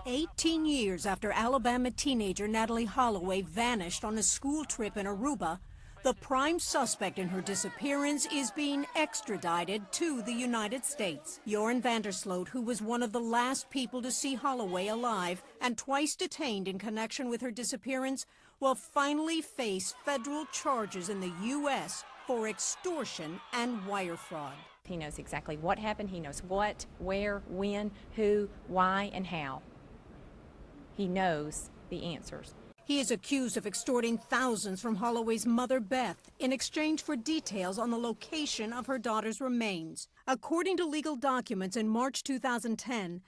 18 years after Alabama teenager Natalee Holloway vanished on a school trip in Aruba, the prime suspect in her disappearance is being extradited to the United States. Joran Sloot, who was one of the last people to see Holloway alive and twice detained in connection with her disappearance, will finally face federal charges in the U.S. for extortion and wire fraud. He knows exactly what happened. He knows what, where, when, who, why, and how. He knows the answers. He is accused of extorting thousands from Holloway's mother, Beth, in exchange for details on the location of her daughter's remains. According to legal documents in March 2010,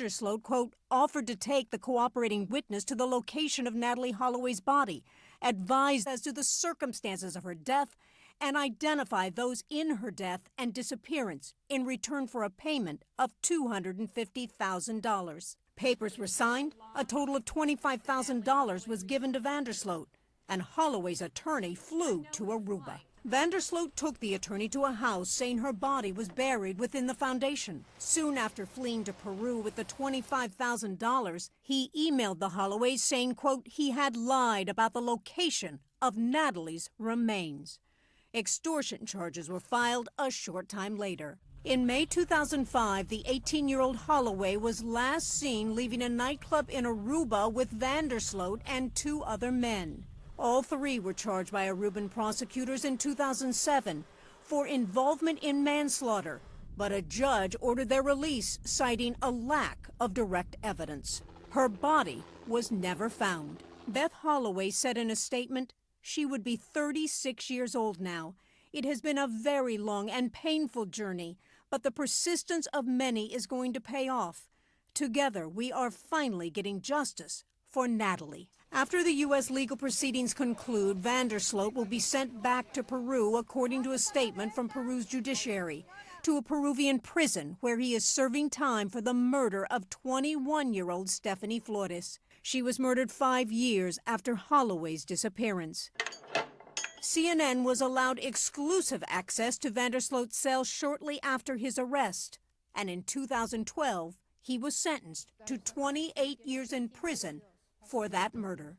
Sloot, quote, offered to take the cooperating witness to the location of Natalee Holloway's body, advised as to the circumstances of her death, and identify those in her death and disappearance in return for a payment of $250,000. Papers were signed, a total of $25,000 was given to Sloot, and Holloway's attorney flew to Aruba. Sloot took the attorney to a house saying her body was buried within the foundation. Soon after fleeing to Peru with the $25,000, he emailed the Holloways saying, quote, he had lied about the location of Natalee's remains. Extortion charges were filed a short time later. In May 2005, the 18-year-old Holloway was last seen leaving a nightclub in Aruba with Sloot and two other men. All three were charged by Aruban prosecutors in 2007 for involvement in manslaughter, but a judge ordered their release, citing a lack of direct evidence. Her body was never found. Beth Holloway said in a statement, she would be 36 years old now. It has been a very long and painful journey, but the persistence of many is going to pay off. Together, we are finally getting justice for Natalee. After the U.S. legal proceedings conclude, Sloot will be sent back to Peru, according to a statement from Peru's judiciary, to a Peruvian prison where he is serving time for the murder of 21-year-old Stephany Flores. She was murdered 5 years after Holloway's disappearance. CNN was allowed exclusive access to Sloot's cell shortly after his arrest, and in 2012, he was sentenced to 28 years in prison for that murder.